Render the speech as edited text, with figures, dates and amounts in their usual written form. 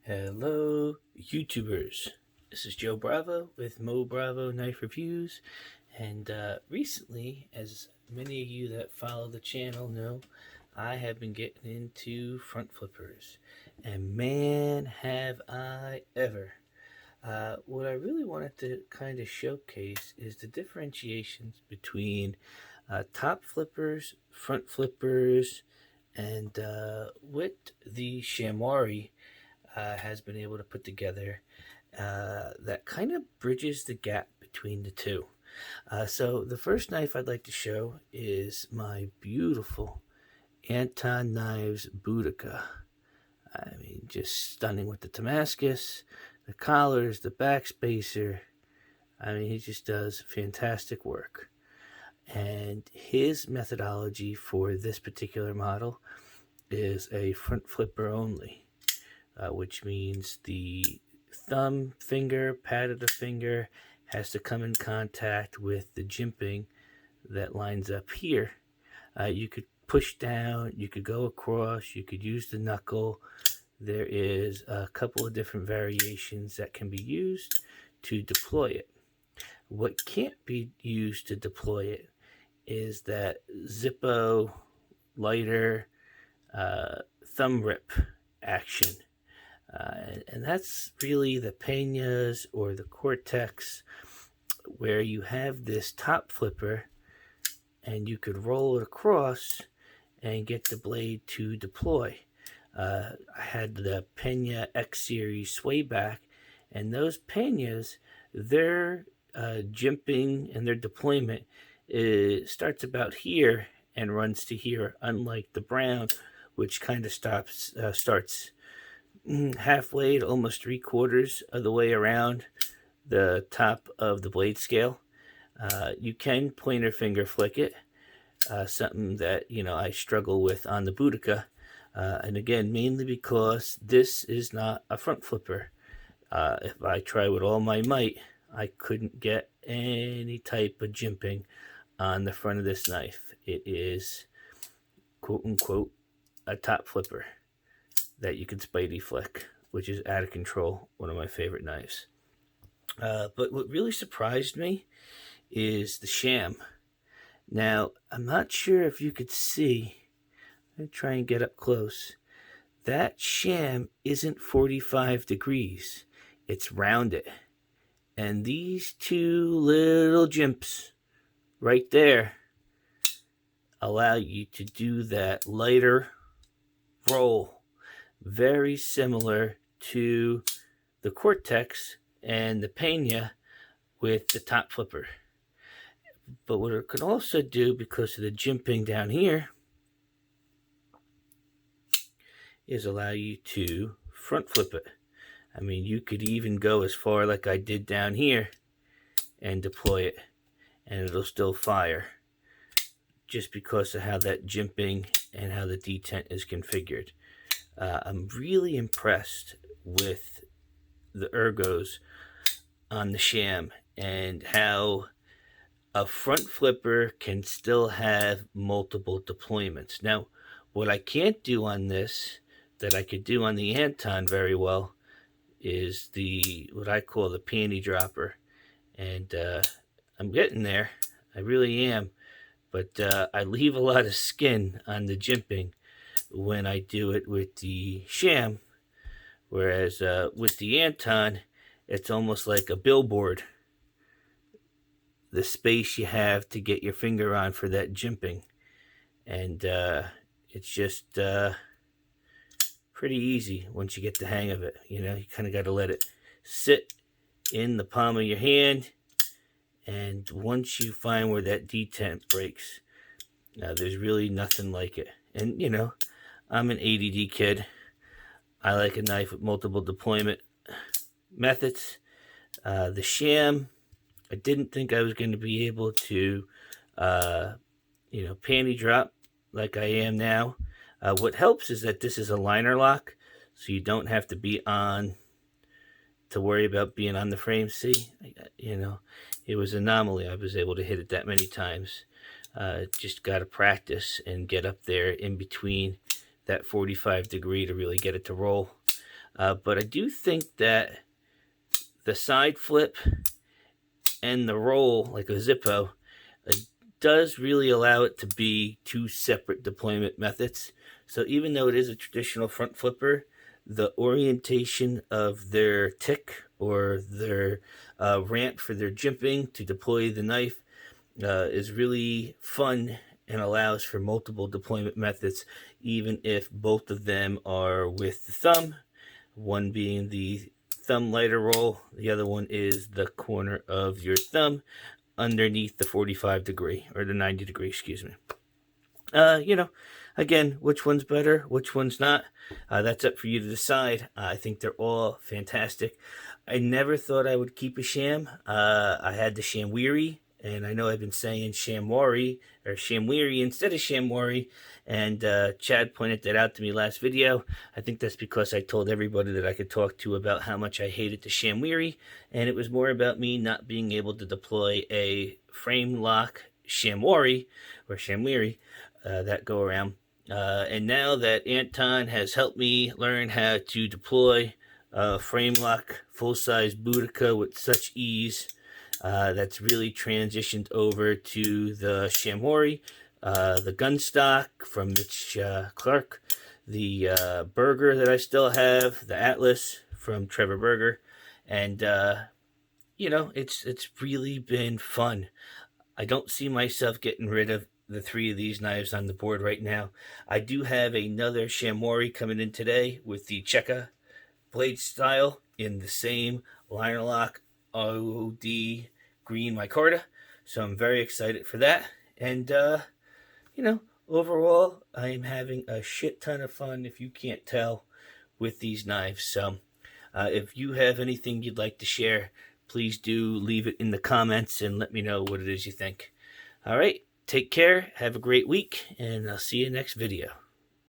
Hello, YouTubers. This is Joe Bravo with Moebravo Knife Reviews, and recently, as many of you that follow the channel know, I have been getting into front flippers, and man, have I ever. What I really wanted to kind of showcase is the differentiations between top flippers, front flippers, and what the Shamwari has been able to put together that kind of bridges the gap between the two. So the first knife I'd like to show is my beautiful Anton Knives Boudica. I mean, just stunning with the Damascus, the collars, the backspacer. I mean, he just does fantastic work. And his methodology for this particular model is a front flipper only. Which means the thumb finger, pad of the finger, has to come in contact with the jimping that lines up here. You could push down, you could go across, you could use the knuckle. There is a couple of different variations that can be used to deploy it. What can't be used to deploy it is that Zippo lighter thumb rip action. And that's really the Peñas or the Cortex, where you have this top flipper and you could roll it across and get the blade to deploy. I had the Peña X Series sway back, and those Peñas, their jimping and their deployment starts about here and runs to here, unlike the Brown, which kind of starts halfway to almost 3/4 of the way around the top of the blade scale. You can pointer finger flick it, something that I struggle with on the Boudica, and again mainly because this is not a front flipper. If I try with all my might, I couldn't get any type of jimping on the front of this knife. It is quote unquote a top flipper that you can spidey flick, which is out of control, one of my favorite knives. But what really surprised me is the sham. Now, I'm not sure if you could see, I'm going to try and get up close. That sham isn't 45 degrees, it's rounded. And these two little jimps right there allow you to do that lighter roll. Very similar to the Cortex and the Peña with the top flipper. But what it can also do, because of the jimping down here, is allow you to front flip it. I mean, you could even go as far like I did down here and deploy it, and it'll still fire, just because of how that jimping and how the detent is configured. I'm really impressed with the ergos on the sham and how a front flipper can still have multiple deployments. Now, what I can't do on this that I could do on the Anton very well is what I call the panty dropper. And I'm getting there. I really am. But I leave a lot of skin on the jimping when I do it with the sham, whereas with the Anton, it's almost like a billboard. The space you have to get your finger on for that jimping, and it's just pretty easy once you get the hang of it. You kind of got to let it sit in the palm of your hand, and once you find where that detent breaks, there's really nothing like it. And I'm an ADD kid. I like a knife with multiple deployment methods. The sham, I didn't think I was going to be able to, panty drop like I am now. What helps is that this is a liner lock, so you don't have to be on to worry about being on the frame. See, it was an anomaly. I was able to hit it that many times. Just got to practice and get up there in between that 45 degree to really get it to roll. But I do think that the side flip and the roll, like a Zippo, does really allow it to be two separate deployment methods. So even though it is a traditional front flipper, the orientation of their tick or their ramp for their jimping to deploy the knife is really fun and allows for multiple deployment methods, even if both of them are with the thumb, one being the thumb lighter roll, the other one is the corner of your thumb underneath the 45 degree, or the 90 degree, excuse me. Again, which one's better, which one's not, that's up for you to decide. I think they're all fantastic. I never thought I would keep a sham. I had the Shamwari, and I know I've been saying Shamwari or Shamwari instead of Shamwari, and Chad pointed that out to me last video. I think that's because I told everybody that I could talk to about how much I hated the Shamwari, and it was more about me not being able to deploy a frame lock Shamwari or Shamwari that go around. And now that Anton has helped me learn how to deploy frame lock full-size Boudica with such ease, that's really transitioned over to the Shamwari, the gun stock from Mitch Clark, the Burger that I still have, the Atlas from Trevor Berger, and it's really been fun. I don't see myself getting rid of the three of these knives on the board right now. I do have another Shamwari coming in today with the Cheka blade style in the same liner lock OD green micarta, so I'm very excited for that. And overall I am having a shit ton of fun, if you can't tell, with these knives. So if you have anything you'd like to share, please do leave it in the comments and let me know what it is you think. All right, take care, have a great week, and I'll see you next video.